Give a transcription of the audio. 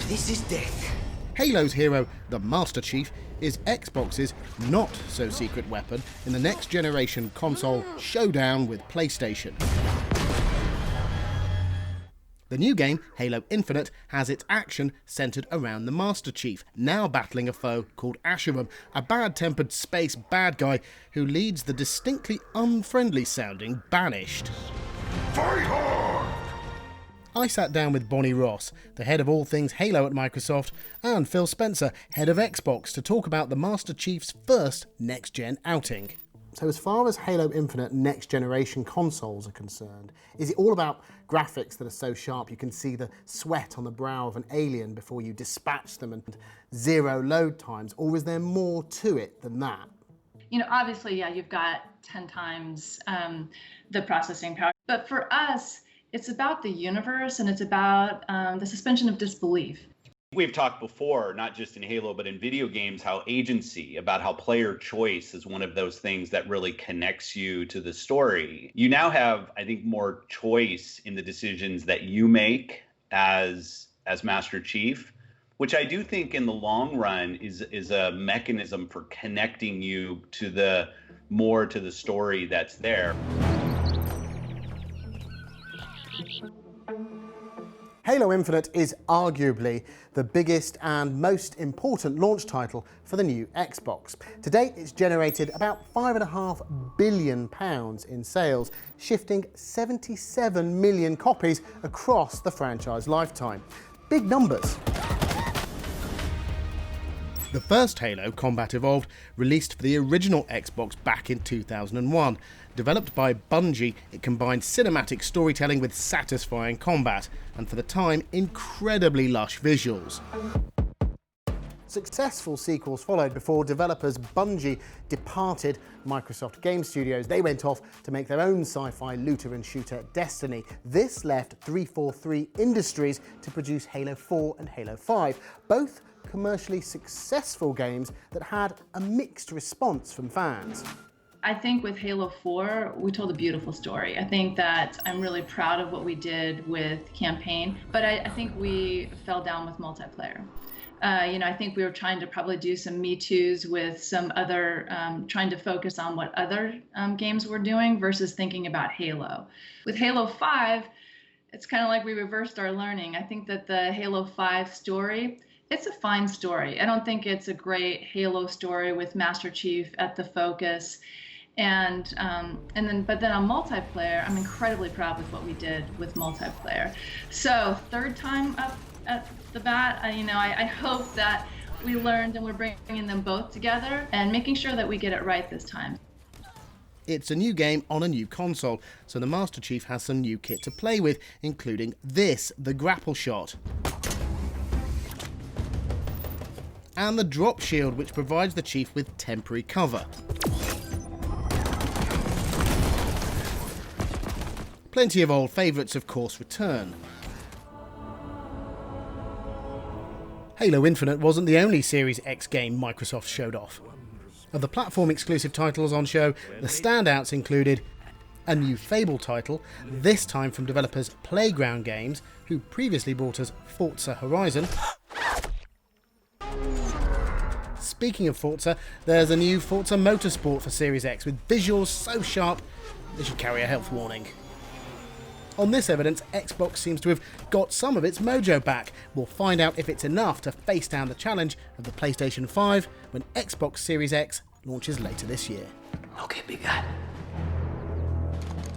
This is death. Halo's hero, the Master Chief, is Xbox's not-so-secret weapon in the next-generation console showdown with PlayStation. The new game, Halo Infinite, has its action centred around the Master Chief, now battling a foe called Asherum, a bad-tempered space bad guy who leads the distinctly unfriendly-sounding Banished. Fight hard! I sat down with Bonnie Ross, the head of all things Halo at Microsoft, and Phil Spencer, head of Xbox, to talk about the Master Chief's first next-gen outing. So as far as Halo Infinite next-generation consoles are concerned, is it all about graphics that are so sharp you can see the sweat on the brow of an alien before you dispatch them and zero load times, or is there more to it than that? You know, obviously, yeah, you've got 10 times the processing power. But for us, it's about the universe and it's about the suspension of disbelief. We've talked before, not just in Halo, but in video games, how agency, about how player choice is one of those things that really connects you to the story. You now have, I think, more choice in the decisions that you make as Master Chief, which I do think in the long run is a mechanism for connecting you to the story that's there. Halo Infinite is arguably the biggest and most important launch title for the new Xbox. To date, it's generated about £5.5 billion in sales, shifting 77 million copies across the franchise lifetime. Big numbers. The first Halo, Combat Evolved, released for the original Xbox back in 2001. Developed by Bungie, it combined cinematic storytelling with satisfying combat, and for the time, incredibly lush visuals. Successful sequels followed before developers Bungie departed Microsoft Game Studios. They went off to make their own sci-fi looter and shooter Destiny. This left 343 Industries to produce Halo 4 and Halo 5, both commercially successful games that had a mixed response from fans. I think with Halo 4, we told a beautiful story. I think that I'm really proud of what we did with campaign, but I think we fell down with multiplayer. I think we were trying to probably do some Me Too's with some other, trying to focus on what other games were doing versus thinking about Halo. With Halo 5, it's kind of like we reversed our learning. I think that the Halo 5 story, it's a fine story. I don't think it's a great Halo story with Master Chief at the focus. But then on multiplayer, I'm incredibly proud with what we did with multiplayer. So third time up at the bat, I hope that we learned and we're bringing them both together and making sure that we get it right this time. It's a new game on a new console, so the Master Chief has some new kit to play with, including this, the grapple shot. And the drop shield, which provides the Chief with temporary cover. Plenty of old favourites, of course, return. Halo Infinite wasn't the only Series X game Microsoft showed off. Of the platform-exclusive titles on show, the standouts included a new Fable title, this time from developers Playground Games, who previously brought us Forza Horizon. Speaking of Forza, there's a new Forza Motorsport for Series X with visuals so sharp they should carry a health warning. On this evidence, Xbox seems to have got some of its mojo back. We'll find out if it's enough to face down the challenge of the PlayStation 5 when Xbox Series X launches later this year. Okay, big guy.